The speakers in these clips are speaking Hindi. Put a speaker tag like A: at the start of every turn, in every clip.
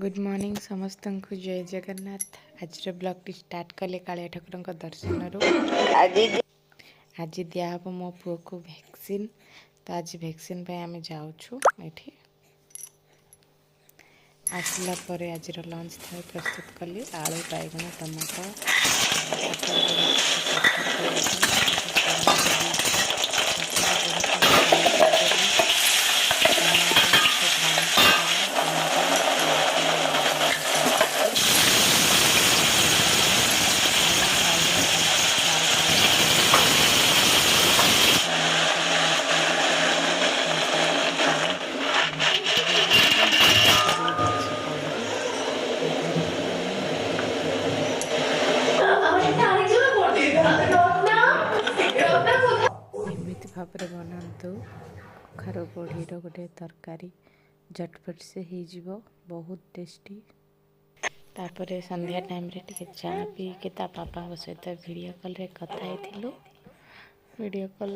A: गुड मॉर्निंग समस्त को जय जगन्नाथ। आज ब्लॉग टी स्टार्ट कले कालिया ठाकुर दर्शन आज दिहब मो पुओ को वैक्सीन। तो आज वैक्सीन पे आम जाऊँ ये आसला पर आज लंच था प्रस्तुत कली आलू बैगन टमाटो एमती भाव बनातु कखार बड़ीर गोटे तरकारी झटपट से हो बहुत टेस्टी। तापर संध्या टाइम रे टिके चा पी के पापा सहित वीडियो कॉल रे कथा वीडियो कॉल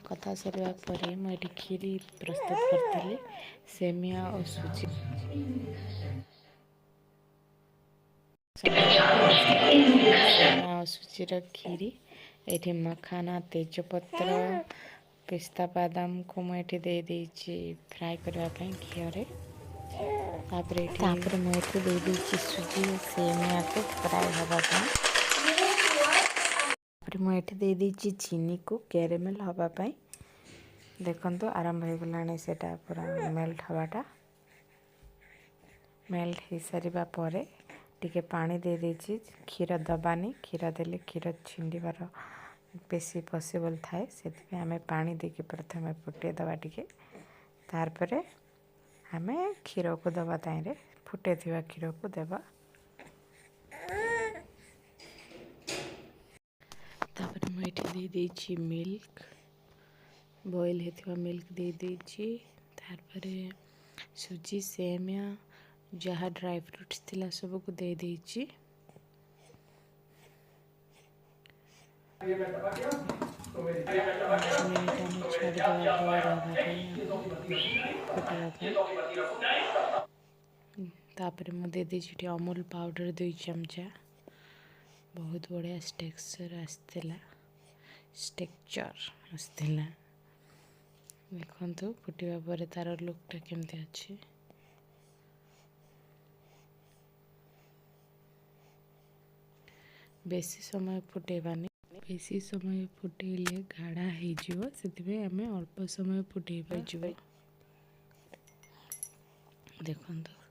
A: कथा सरवा पर मुझे खीरी प्रस्तुत करी सेमिया और सुजी सुजीर खीरी ये मखाना तेजपत्र पिस्ता बादाम को मुझे दे देछि फ्राई करने घी तापर मुझे दे देछि सुजी सेमिया को फ्राई हवापाई मुझे दे देछि चीनी को कैरेमेल हवापाई। देखो आरंभ हो गलानी सेटा पूरा मेल्ट हवाटा मेल्ट हो सारा पर टिके पानी दे देछि क्षीर दबानी क्षीर देले क्षीर छिंडार बेसी पॉसिबल थाए से आम पानी देके प्रथम फुटे दबा टिके तार आम क्षीर को दबा ताई फुटे थिबा क्षीर को देबा तापर मुझे दे देछि मिल्क बॉयल होता मिल्क दे देछि तार सुजी सेमिया जहाँ ड्राई फ्रूट्स थिला सब को दे देछि तापर मु दे देछि अमूल पाउडर 2 चमचा बहुत बढ़िया टेक्सचर आसला देखो फुटा पर तार लुकटा केमती अच्छी बेसी समय फुटेबानी बेसी समय फुटेले गाढ़ा हो से आम अल्प समय फुटे पार देखो